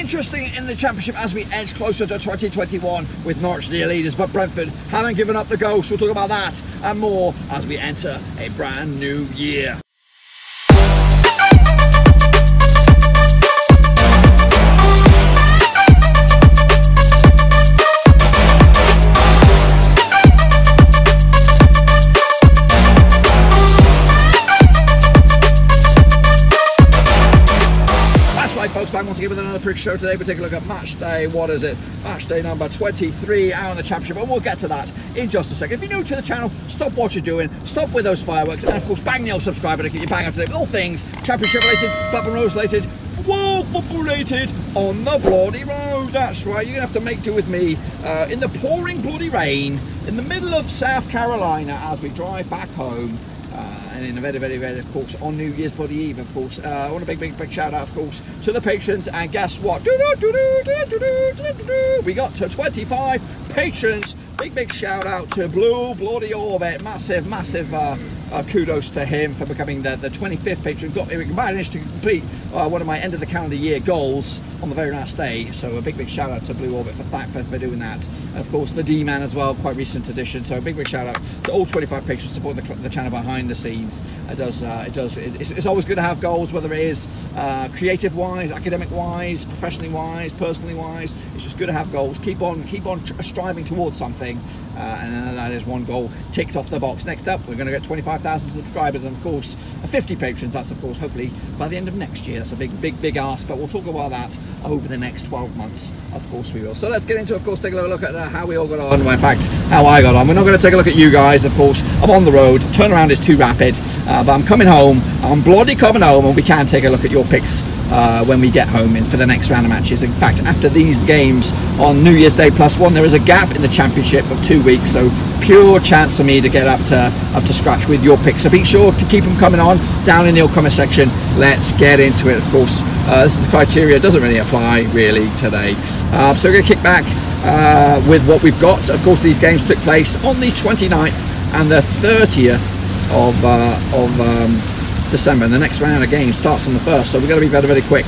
interesting in the Championship as we edge closer to 2021 with Norwich the leaders, but Brentford haven't given up the ghost. We'll talk about that and more as we enter a brand new year. Folks, back once again with another prediction show. Today we take a look at match day. What is it? Match day number 23 out in the Championship, and we'll get to that in just a second. If you're new to the channel, stop what you're doing, stop with those fireworks, and of course bang the old subscribe button to get you bang up to date with all things Championship related, Blackburn Rovers related, world football related on the bloody road. That's right, you're gonna have to make do with me in the pouring bloody rain in the middle of South Carolina as we drive back home. And in a very, of course, on New Year's bloody Eve, of course. I want a big shout out, of course, to the patrons. And guess what? We got to 25 patrons. Big shout out to Blue Bloody Orbit. Massive kudos to him for becoming the 25th patron. We managed to complete one of my end of the calendar year goals on the very last day. So a big shout out to Blue Orbit for doing that. And of course the D-Man as well, quite recent addition. So a big shout out to all 25 patrons supporting the channel behind the scenes. It's always good to have goals, whether it is creative wise, academic wise, professionally wise, personally wise. It's just good to have goals. Keep on striving towards something. And that is one goal ticked off the box. Next up, we're going to get 25,000 subscribers, and of course 50 patrons. That's of course hopefully by the end of next year. That's a big ask, but we'll talk about that over the next 12 months. Of course we will. So let's get into, of course, take a look at how we all got on. Well, in fact, how I got on. We're not going to take a look at you guys, of course. I'm on the road. Turnaround is too rapid, but I'm coming home. I'm bloody coming home, and we can take a look at your picks when we get home for the next round of matches. In fact, after these games on New Year's Day +1, there is a gap in the Championship of 2 weeks, so pure chance for me to get up to scratch with your picks. So be sure to keep them coming on down in the comment section. Let's get into it. Of course, this is the criteria doesn't really apply really today. So we're going to kick back with what we've got. Of course, these games took place on the 29th and the 30th of December, and the next round of games starts on the 1st, so we're going to be very quick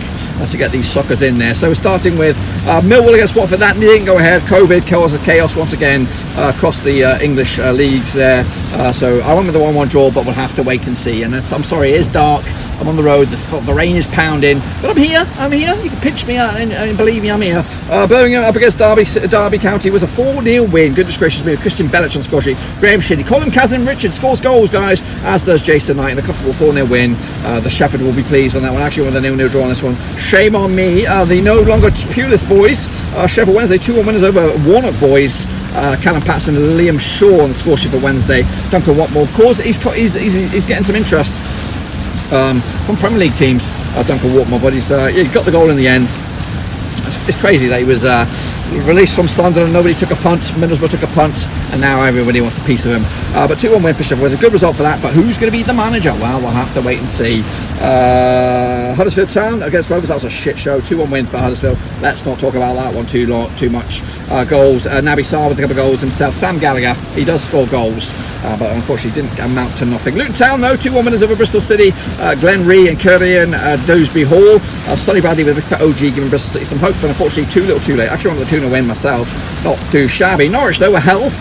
to get these suckers in there. So we're starting with Millwall against Watford. That didn't go ahead. COVID caused chaos once again across the English leagues there. So I went with the 1-1 draw, but we'll have to wait and see. And I'm sorry, it is dark. I'm on the road. The rain is pounding, but I'm here. You can pinch me out, and believe me, I'm here. Birmingham up against Derby County was a 4-0 win. Goodness gracious me, Christian Belic on score sheet. Graham Shinnie, Colin Kazim Richards scores goals, guys, as does Jason Knight in a comfortable 4-0 win. The Shepherd will be pleased on that one. Actually, with a 0-0 draw on this one. Shame on me. The no longer Pulis boys. Sheffield Wednesday 2-1 winners over Warnock boys. Callum Patson and Liam Shaw on the score sheet for Wednesday. Duncan Watmore, he's getting some interest from Premier League teams. Duncan Watmore, but he got the goal in the end. It's crazy that he was released from Sunderland. Nobody took a punt. Middlesbrough took a punt, and now everybody wants a piece of him. But 2-1 win for Sheffield was a good result for that. But who's going to be the manager? Well, we'll have to wait and see. Huddersfield Town against Rovers. That was a shit show. 2-1 win for Huddersfield. Let's not talk about that one too much. Goals. Naby Sarr with a couple of goals himself. Sam Gallagher, he does score goals, but unfortunately didn't amount to nothing. Luton Town, though, 2-1 winners over Bristol City. Glenn Ree and Currian, Dewsbury Hall. Sonny Bradley with a big fat OG giving Bristol City some hope, but unfortunately too little too late. Actually wanted the 2-0 win myself. Not too shabby. Norwich, though, were held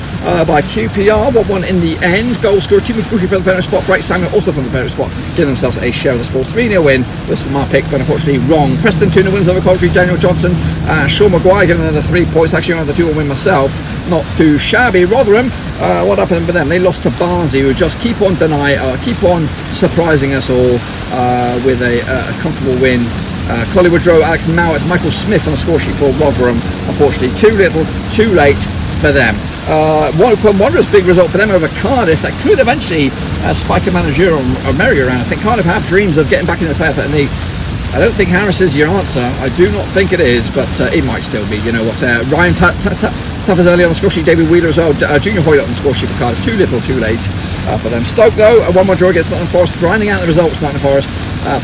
by QPR. 1-1 in the end. Goal scorer Timmy Brookie for the penalty spot. Bright Samuel also from the penalty spot, giving themselves a share of the spoils. 3-0 win was from our pick, but unfortunately wrong. Preston 2-0 winners over Coventry. Daniel Johnson, Sean Maguire getting another 3 points. Actually another 2-1 win myself. Not too shabby. Rotherham, what happened with them? They lost to Barnsley, who just keep on surprising us all with a comfortable win. Collie Woodrow, Alex Mowat, Michael Smith on the score sheet for Rotherham. Unfortunately, too little, too late for them. Wycombe Wanderers, big result for them over Cardiff. That could eventually spike a managerial merry-go-round. I think Cardiff have dreams of getting back in the playoff, and I don't think Harris is your answer. I do not think it is, but it might still be. You know what? Ryan Tuffers early on the score sheet. David Wheeler as well. Junior Hoylett on the score sheet for Cardiff. Too little, too late for them. Stoke, though, a 1-1 draw against Nottingham Forest. Grinding out the results, Nottingham Forest.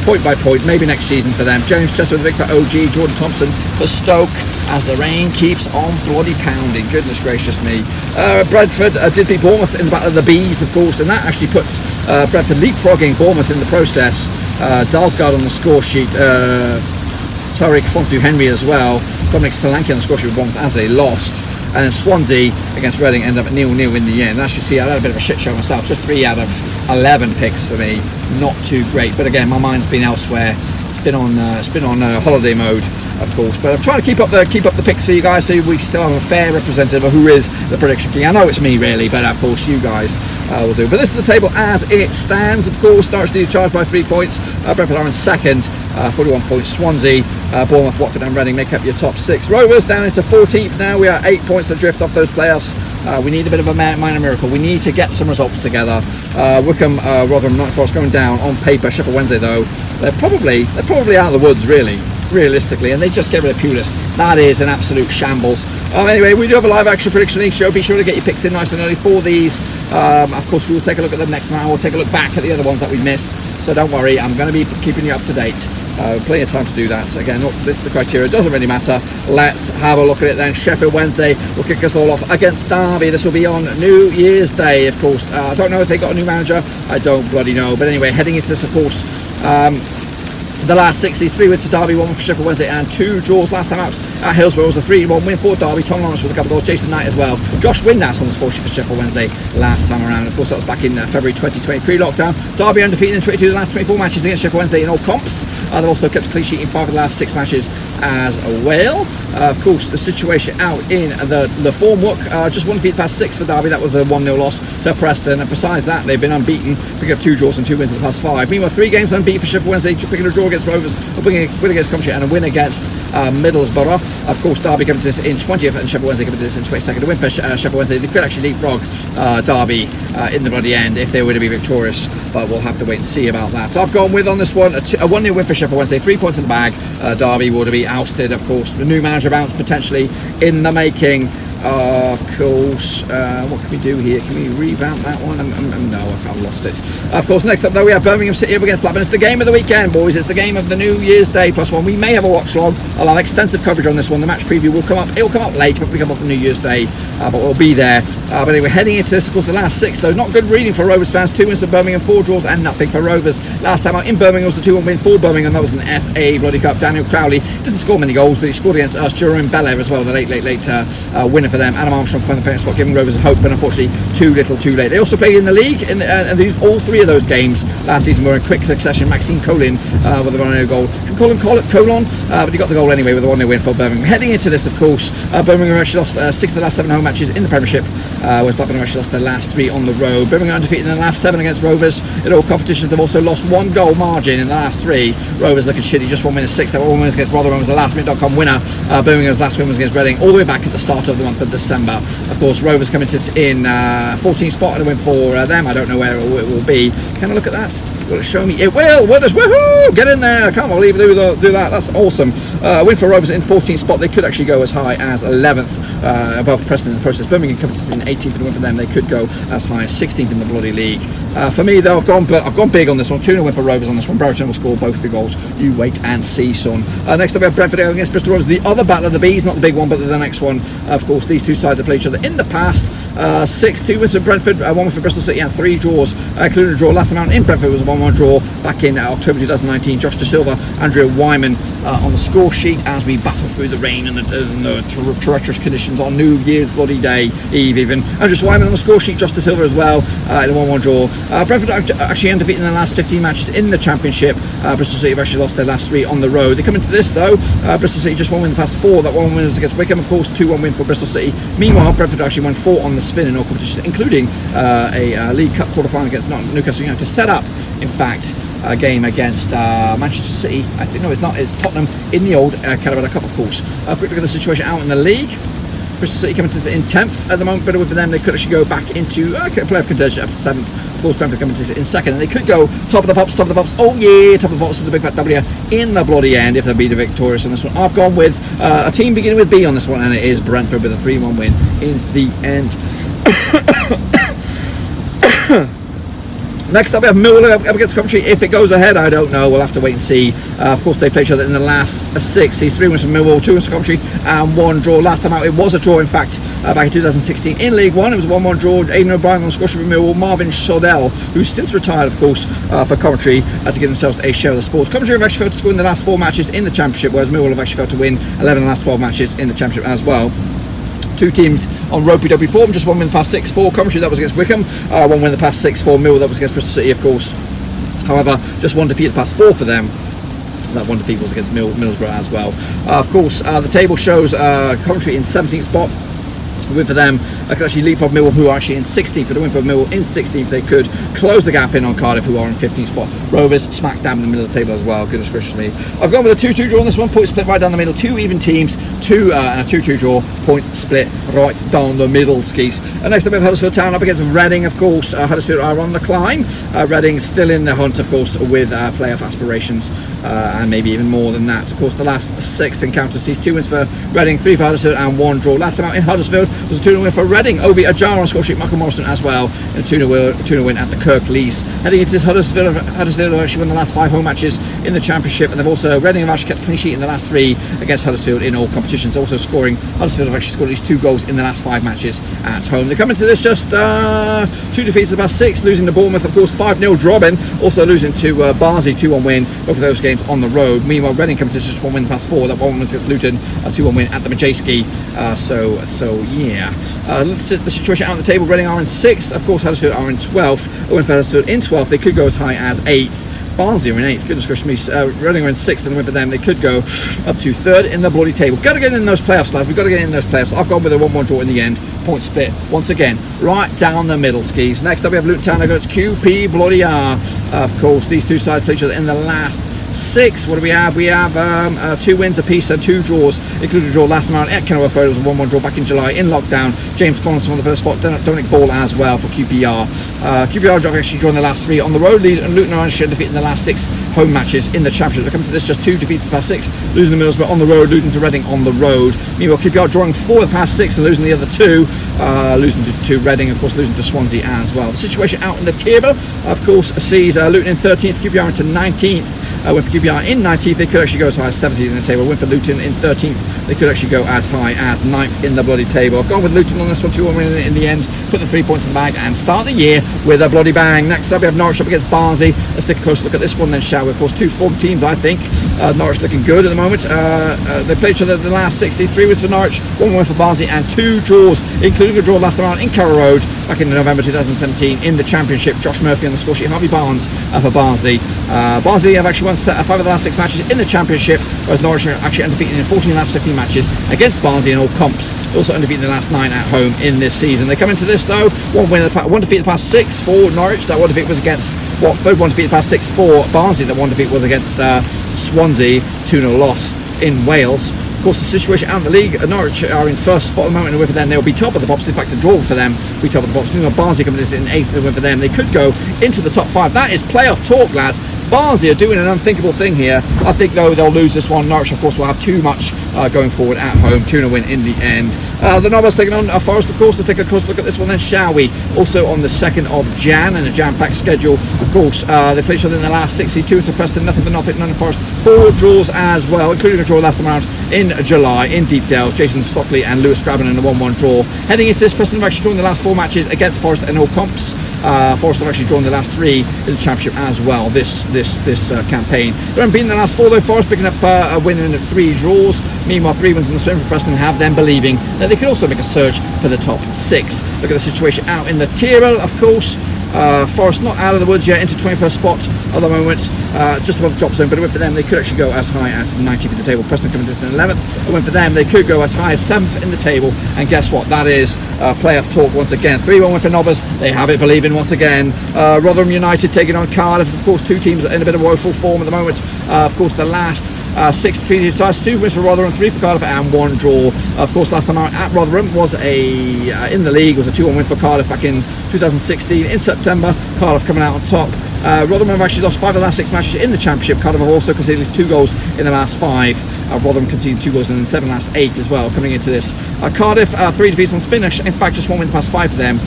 Point by point, maybe next season for them. James Chester with a big fat OG. Jordan Thompson for Stoke as the rain keeps on bloody pounding. Goodness gracious me. Brentford did beat Bournemouth in the Battle of the Bees, of course, and that actually puts Brentford leapfrogging Bournemouth in the process. Dalsgaard on the score sheet. Tariq Fonsu-Henry as well. Dominic Solanke on the score sheet with Bournemouth as they lost. And then Swansea against Reading ended up 0-0 in the end. As you see, I had a bit of a shit show myself. Just 3 out of 11 picks for me. Not too great. But again, my mind's been elsewhere. It's been on holiday mode, of course. But I'm trying to keep up the picks for you guys, so we still have a fair representative of who is the prediction king. I know it's me really, but of course you guys will do. But this is the table as it stands. Of course, Norwich is charged by 3 points. Brentford are in second, 41 points. Swansea, Bournemouth, Watford and Reading make up your top 6. Rovers down into 14th now. We are 8 points adrift off those playoffs. We need a bit of a minor miracle. We need to get some results together. Wycombe, Rotherham, Nottingham Forest going down on paper. Sheffield Wednesday though, they're probably out of the woods really, realistically, and they just get rid of Pulis. That is an absolute shambles. Anyway, we do have a live action prediction league show. Be sure to get your picks in nice and early for these. Of course, we will take a look at them next time. We'll take a look back at the other ones that we missed. So don't worry, I'm going to be keeping you up to date. Plenty of time to do that. So again, this is the criteria. It doesn't really matter. Let's have a look at it then. Sheffield Wednesday will kick us all off against Derby. This will be on New Year's Day, of course. I don't know if they got a new manager. I don't bloody know. But anyway, heading into this, of course, the last 63 wins for Derby, 1 for Sheffield Wednesday and 2 draws. Last time out at Hillsborough was a 3-1 win for Derby. Tom Lawrence with a couple of goals, Jason Knight as well. Josh Windass on the score sheet for Sheffield Wednesday last time around. Of course, that was back in February 2020 pre-lockdown. Derby undefeated in 22 of the last 24 matches against Sheffield Wednesday in all comps. They've also kept a clean sheet in 5 of the last 6 matches as well. Of course, the situation out in the form book, just 1 defeat past 6 for Derby. That was a 1-0 loss to Preston, and besides that, they've been unbeaten, picking up 2 draws and 2 wins in the past 5. Meanwhile, 3 games unbeaten for Sheffield Wednesday, picking a draw against Rovers, a win against Coventry and a win against Middlesbrough. Of course, Derby coming to this in 20th and Sheffield Wednesday coming to this in 22nd. A win for Sheffield Wednesday. They could actually leapfrog Derby in the bloody end if they were to be victorious, but we'll have to wait and see about that. I've gone with on this one a 1-0 win for Sheffield Wednesday, 3 points in the bag. Derby will to be ousted, of course. The new manager bounce potentially in the making. Of course, what can we do here? Can we revamp that one? No, I've lost it. Of course, next up though we have Birmingham City up against Blackburn. It's the game of the weekend, boys. It's the game of the New Year's Day +1. We may have a watch log. I'll have extensive coverage on this one. The match preview will come up. It will come up late, but we come up on New Year's Day. But we'll be there. But anyway, heading into this, of course, the last 6 though. Not good reading for Rovers fans. 2 wins for Birmingham, 4 draws and nothing for Rovers. Last time out in Birmingham was a 2-1 win for Birmingham. That was an FA Bloody Cup. Daniel Crowley doesn't score many goals, but he scored against us. Jerome Belair as well, the late winner for them. Adam Armstrong from the penalty spot, giving Rovers hope, but unfortunately too little too late. They also played in the league, and all 3 of those games last season were in quick succession. Maxime Colin with a 1-0 goal. Should we call it Colon? But he got the goal anyway with a 1-0 win for Birmingham. Heading into this, of course, Birmingham actually lost 6 of the last 7 home matches in the Premiership, whereas Blackburn actually lost their last 3 on the road. Birmingham undefeated in the last 7 against Rovers. In all competitions, they've also lost 1 goal margin in the last 3. Rovers looking shitty, just 1 win of 6. They were 1 win against Rotherham, was the lastminute.com winner. Birmingham's last win was against Reading, all the way back at the start of the month of December. Of course, Rovers coming to in 14th spot and a win for them. I don't know where it will be. Can I look at that? Will it show me? It will! Woohoo! Get in there! I can't believe they do that. That's awesome. Win for Rovers in 14th spot. They could actually go as high as 11th above Preston in the process. Birmingham coming to in 18th and a win for them. They could go as high as 16th in the bloody league. For me though, I've gone big on this one. 2-0 win for Rovers on this one. Brereton will score both the goals. You wait and see, son. Next up we have Brentford against Bristol Rovers. The other battle of the bees, not the big one, but the next one. Of course, these 2 sides have played each other in the past. 6-2 wins for Brentford, 1 win for Bristol City and 3 draws, including a draw last time out in Brentford was a 1-1 draw back in October 2019. Josh De Silva, Andrea Wyman on the score sheet as we battle through the rain and the treacherous conditions on New Year's bloody Day Eve even. Andrea Wyman on the score sheet, Josh De Silva as well in a 1-1 draw. Brentford actually undefeated in the last 15 matches in the Championship. Bristol City have actually lost their last 3 on the road. They come into this though, Bristol City just 1 win in the past 4. That 1 win was against Wycombe, of course, 2-1 win for Bristol City. Meanwhile, Brentford actually won 4 on the spin in all competitions, including a League Cup quarter-final against Newcastle United to set up, in fact, a game against Manchester City. I think, no, it's not. It's Tottenham in the old Carabao Cup, of course. Quick look at the situation out in the league. Bristol City coming to in 10th at the moment, but with them they could actually go back into playoff contention up to 7th. Of course, Brentford coming to in 2nd, and they could go top of the pops. Oh yeah, top of the pops with the big fat W in the bloody end if they'll be the victorious on this one. I've gone with a team beginning with B on this one, and it is Brentford with a 3-1 win in the end. Next up we have Millwall up against Coventry. If it goes ahead, I don't know, we'll have to wait and see. Of course they played each other in the last 6. These 3 wins from Millwall, 2 wins from Coventry and 1 draw. Last time out it was a draw, in fact, back in 2016 in League 1. It was a 1-1 draw. Aidan O'Brien on the score sheet for Millwall. Marvin Shodell, who's since retired of course for Coventry, to give themselves a share of the spoils. Coventry have actually failed to score in the last 4 matches in the Championship, whereas Millwall have actually failed to win 11 of the last 12 matches in the Championship as well. 2 teams on ropey-dopey form, just 1 win the past 6 for Coventry, that was against Wycombe, 1 win the past 6 for Millwall, that was against Bristol City of course. However, just 1 defeat the past 4 for them. That 1 defeat was against Middlesbrough as well. Of course, the table shows Coventry in 17th spot. A win for them could actually leapfrog Millwall, who are actually in 16th. For the win for Millwall in 16th, they could close the gap in on Cardiff, who are in 15th spot. Rovers smack dab in the middle of the table as well. Goodness gracious me. I've gone with a 2-2 draw on this one. Point split right down the middle. 2 even teams, and a 2-2 draw. Point split right down the middle, skis. Next up we have Huddersfield Town up against Reading, of course. Huddersfield are on the climb. Reading still in the hunt, of course, with playoff aspirations, and maybe even more than that. Of course, the last 6 encounters sees 2 wins for Reading, 3 for Huddersfield, and 1 draw. Last time out in Huddersfield was a 2-0 win for Reading. Ovi Ajar on score sheet, Michael Morrison as well, and a 2-0 win at the Kirklees. Heading into this, Huddersfield have actually won the last 5 home matches in the Championship, and they've also, Reading have actually kept a clean sheet in the last 3 against Huddersfield in all competitions. Also scoring, Huddersfield have actually scored at least 2 goals in the last 5 matches at home. They come into this just 2 defeats in the past 6, losing to Bournemouth, of course, 5-0 dropping, also losing to Barnsley, 2-1 win, both of those games on the road. Meanwhile, Reading come into this just 1 win in the past 4, that 1 was against Luton, a 2-1 win at the Matchday. So yeah. Let's see the situation out on the table. Reading are in 6th, of course Huddersfield are in 12th. A win for Huddersfield in 12th, they could go as high as 8th. Barnsley are in 8th, goodness gracious me. Reading are in 6th, and a win for them, they could go up to 3rd in the bloody table. Got to get in those playoffs, lads, we've got to get in those playoffs. I've gone with a 1-1 draw in the end. Point split once again right down the middle, skis. Next up we have Luton Town against QP bloody R. Of course, these 2 sides play each other in the last 6. What do we have? We have 2 wins apiece and 2 draws, including a draw last time out at Kenilworth Road. It was a 1-1 draw back in July in lockdown. James Collins on the better spot, Dominic Ball as well for QPR. QPR have actually drawn the last 3 on the road, and Luton are actually defeated in the last 6 home matches in the Championship. They come to this just 2 defeats in the past 6, losing to Middlesbrough on the road, losing to Reading on the road. Meanwhile, QPR drawing 4 of the past 6 and losing the other 2, losing to Reading, of course, losing to Swansea as well. The situation out in the table, of course, sees Luton in 13th, QPR into 19th. Win for QPR in 19th, they could actually go as high as 17th in the table. Win for Luton in 13th, they could actually go as high as 9th in the bloody table. I've gone with Luton on this one, 2-1 win in the end, put the 3 points in the bag and start the year with a bloody bang. Next up we have Norwich up against Barnsley. Let's take a close look at this one then, shall we? Of course, 2 form teams, I think. Norwich looking good at the moment. They played each other the last 63 wins for Norwich, 1 win for Barnsley and 2 draws, including a draw last time out in Carrow Road back in November 2017 in the Championship. Josh Murphy on the score sheet, Harvey Barnes for Barnsley. Barnsley have actually won 5 of the last 6 matches in the Championship, whereas Norwich are actually undefeated in 14 of the last 15 matches against Barnsley in all comps. Also undefeated in the last 9 at home in this season. They come into this though, 1 defeat the past 6 for Norwich. That 1 defeat was against Watford, 1 defeat the past 6 for Barnsley. That 1 defeat was against Swansea, 2-0 loss in Wales. Of course, the situation out in the league, Norwich are in 1st spot at the moment, and a win for them, they'll be top of the pops. In fact, the draw for them will be top of the pops. Meanwhile, Barnsley coming in 8th, and a win for them, they could go into the top 5. That is playoff talk, lads. Barnsley are doing an unthinkable thing here. I think though they'll lose this one. Norwich, of course, will have too much going forward at home. 2-0 win in the end. The Nobbers taking on Forest, of course. Let's take a close look at this one then, shall we? Also on the 2nd of Jan, and a jam-packed schedule. Of course, they played each other in the last 62 to Preston, nothing but nothing, none in Forest. 4 draws as well, including a draw last time out in July in Deepdale. Jason Stockley and Lewis Grabban in a 1-1 draw. Heading into this, Preston have actually drawn the last 4 matches against Forest in all comps. Forest have actually drawn the last 3 in the Championship as well this campaign. They haven't beaten the last 4 though. Forest picking up a win in 3 draws. Meanwhile, 3 wins in the sprint for Preston have them believing that they could also make a surge for the top 6. Look at the situation out in the Tyrrell, of course. Forest not out of the woods yet, into 21st spot at the moment, just above the drop zone, but a win for them, they could actually go as high as 19th in the table. Preston coming in 11th, a win for them, they could go as high as 7th in the table, and guess what, that is playoff talk once again. 3-1 win for Nobbers, they have it believing once again. Rotherham United taking on Cardiff, of course 2 teams in a bit of woeful form at the moment. Of course the last 6 between these sides, 2 wins for Rotherham, 3 for Cardiff and 1 draw. Of course last time out at Rotherham was in the league was a 2-1 win for Cardiff back in 2016 in September. Cardiff coming out on top. Rotherham have actually lost 5 of the last 6 matches in the Championship. Cardiff have also conceded 2 goals in the last 5. Rotherham conceded 2 goals in the 7 last 8 as well coming into this. Cardiff 3 defeats on spin. In fact, just 1 win in the past 5 for them,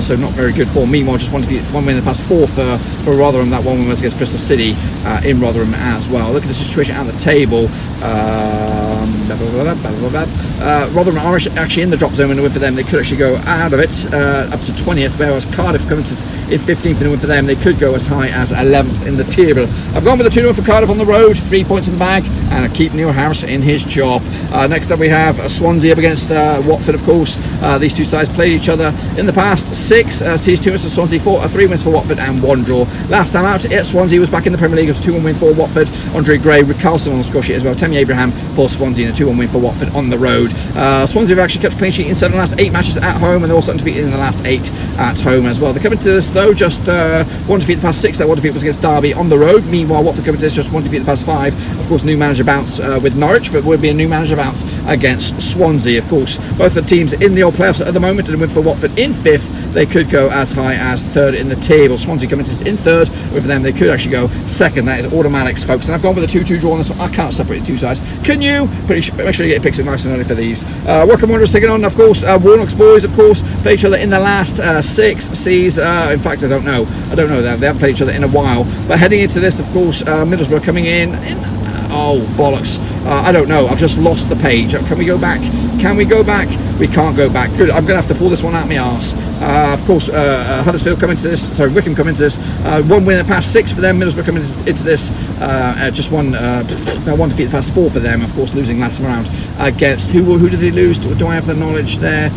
so not very good form. Meanwhile, just 1 win in the past 4 for Rotherham. That 1 win was against Bristol City in Rotherham as well. Look at the situation at the table. Rotherham are actually in the drop zone in a win for them. They could actually go out of it up to 20th, whereas Cardiff coming in 15th in a win for them. They could go as high as 11th in the table. I've gone with the 2-0 for Cardiff on the road, 3 points in the bag, and I keep Neil Harris in his job. Next up we have Swansea up against Watford, of course. These two sides played each other in the past 6 sees 2 wins for Swansea, 3 wins for Watford and 1 draw. Last time out, Swansea was back in the Premier League. It was a 2-1 win for Watford. Andre Gray, Rick Carlson on the score sheet as well. Tammy Abraham for Swansea and a 2-1 win for Watford on the road. Swansea have actually kept a clean sheet in 7 of the last 8 matches at home, and they're also undefeated in the last 8 at home as well. They're coming to this though, just 1 defeat the past 6. That 1 defeat was against Derby on the road. Meanwhile, Watford coming to this just 1 defeat the past 5. Of course, new manager bounce with Norwich, but will be a new manager bounce against Swansea. Of course, both the teams in the old playoffs at the moment, and a win for Watford in 5th. They could go as high as 3rd in the table. Swansea coming to this in 3rd. With them, they could actually go 2nd. That is automatics, folks. And I've gone with a 2-2 draw on this one. I can't separate the 2 sides. Can you? Make sure you get your picks in nice and early for these. Wycombe Wanderers taking on, of course, Warnock's boys, of course, played each other in the last 6 seas. In fact, I don't know. They haven't played each other in a while. But heading into this, of course, Middlesbrough coming in oh, bollocks. I don't know. I've just lost the page. Can we go back? Can we go back? We can't go back. Good. I'm going to have to pull this one out of my arse. Of course, Huddersfield coming to this. Sorry, Wycombe coming to this. 1 win in the past 6 for them. Middlesbrough coming into this. Just 1 defeat in the past 4 for them. Of course, losing last round against who did they lose? Do I have the knowledge there?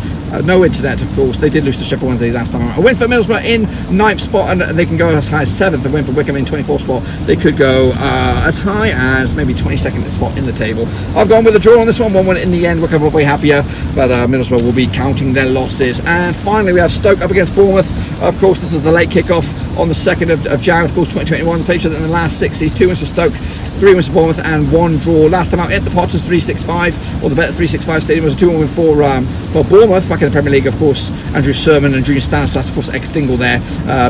No internet, of course. They did lose to Sheffield Wednesday last time around. A win for Middlesbrough in 9th spot, and they can go as high as 7th. A win for Wycombe in 24th spot. They could go as high as maybe 22nd spot in the table. I've gone with a draw on this one. 1-1 in the end. Wycombe will be happier, but Middlesbrough will be counting their losses. And finally, we have Stoke up against Bournemouth. Of course, this is the late kickoff on the 2nd of Jan, of course, 2021. They played each other in the last 6. These 2 wins for Stoke, 3 wins for Bournemouth, and 1 draw. Last time out at the Potters 365, or the better 365 Stadium, was a 2-1 win for Bournemouth. Back in the Premier League, of course, Andrew Sermon and Junior Stanislas, of course, ex-Dingle there.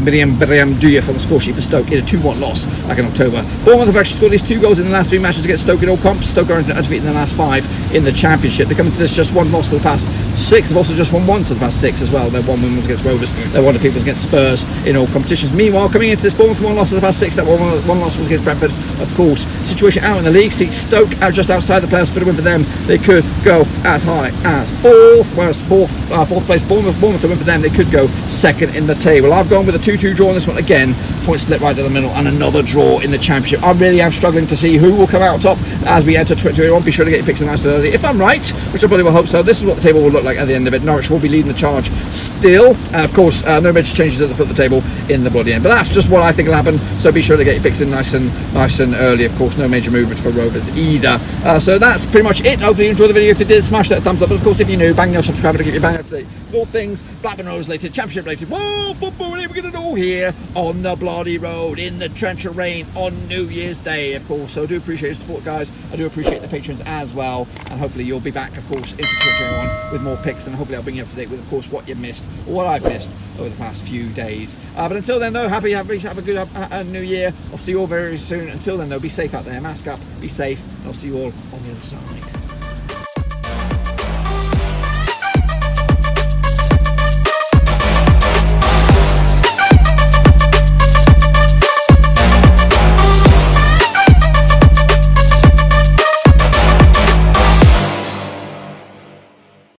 Miriam Duyef on the score sheet for Stoke in a 2-1 loss back in October. Bournemouth have actually scored these 2 goals in the last 3 matches against Stoke in all comps. Stoke are undefeated in the last 5 in the Championship. They're coming to this just 1 loss to the past 6. They've also just won once to the past 6 as well. Their 1 win was against Rovers. Their 1 defeat was against Spurs in all competitions. Meanwhile, coming into this, Bournemouth 1 loss to the past 6. That 1 loss was against Brentford, of course. Situation out in the league sees Stoke out just outside the playoffs, but a win for them. They could go as high as 4th, whereas 4th place Bournemouth, a win for them. They could go 2nd in the table. I've gone with a 2-2 draw on this one again. Point split right down the middle, and another draw in the Championship. I really am struggling to see who will come out top as we enter 2021. Be sure to get your picks in nice and early. If I'm right, which I probably will hope so, this is what the table will look like at the end of it. Norwich will be leading the charge still, and of course, no major changes at the foot of the table in the bloody end. But that's just what I think will happen. So be sure to get your picks in nice and early. Of course, no major movement for Rovers either. So that's pretty much it. Hopefully you enjoyed the video. If you did, smash that thumbs up. But of course, if you're new, bang your subscribe to get your bang up to date. All things Blackburn Rovers related, Championship related. Whoa, football, what are we going to do here on the bloody road in the torrential rain on New Year's Day, of course. So I do appreciate your support, guys. I do appreciate the patrons as well. And hopefully you'll be back, of course, into 2021 with more picks. And hopefully I'll bring you up to date with, of course, what you missed or what I've missed over the past few days. But until then, though, have a good New Year. I'll see you all very soon. Until then, though, be safe out there. Mask up, be safe, and I'll see you all on the other side.